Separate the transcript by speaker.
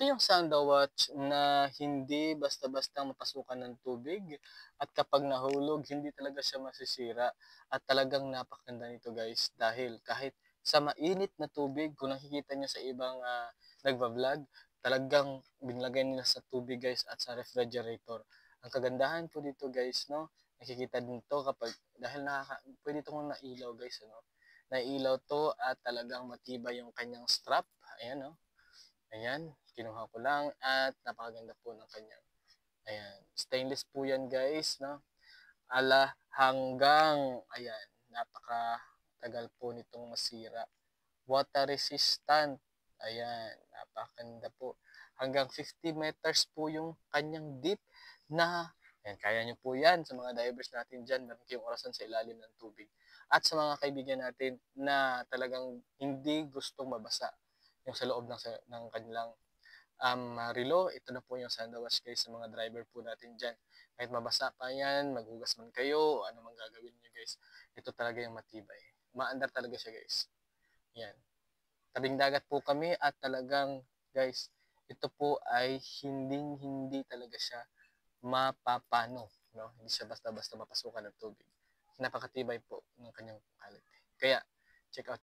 Speaker 1: Ito yung sandalwatch na hindi basta-basta mapasukan ng tubig at kapag nahulog hindi talaga siya masisira at talagang napakaganda nito guys dahil kahit sa mainit na tubig kung nakikita niyo sa ibang nagva-vlog, talagang binlagay nila sa tubig guys at sa refrigerator. Ang kagandahan po dito guys, no, nakikita din to kapag dahil pwede itong nailaw guys, ano, nailaw to at talagang matibay yung kanyang strap. Ayan, no. Ayan, kinuha ko lang at napakaganda po ng kanyang. Ayan, stainless po yan guys, no? Hanggang, ayan, napakatagal po nitong masira. Water resistant. Ayan, napakaganda po. Hanggang 50 meters po yung kanyang deep na, ayan, kaya nyo po yan sa mga divers natin dyan. Meron kayong orasan sa ilalim ng tubig. At sa mga kaibigan natin na talagang hindi gustong mabasa yung sa loob ng kanilang relo, ito na po yung sandwich guys sa mga driver po natin dyan. Kahit mabasa pa yan, maghugas man kayo, ano man gagawin nyo guys, ito talaga yung matibay. Maandar talaga siya guys. Yan. Tabing dagat po kami at talagang guys, ito po ay hindi talaga siya mapapano. No? Hindi siya basta-basta mapasukan ng tubig. Napakatibay po ng kanyang quality. Kaya, check out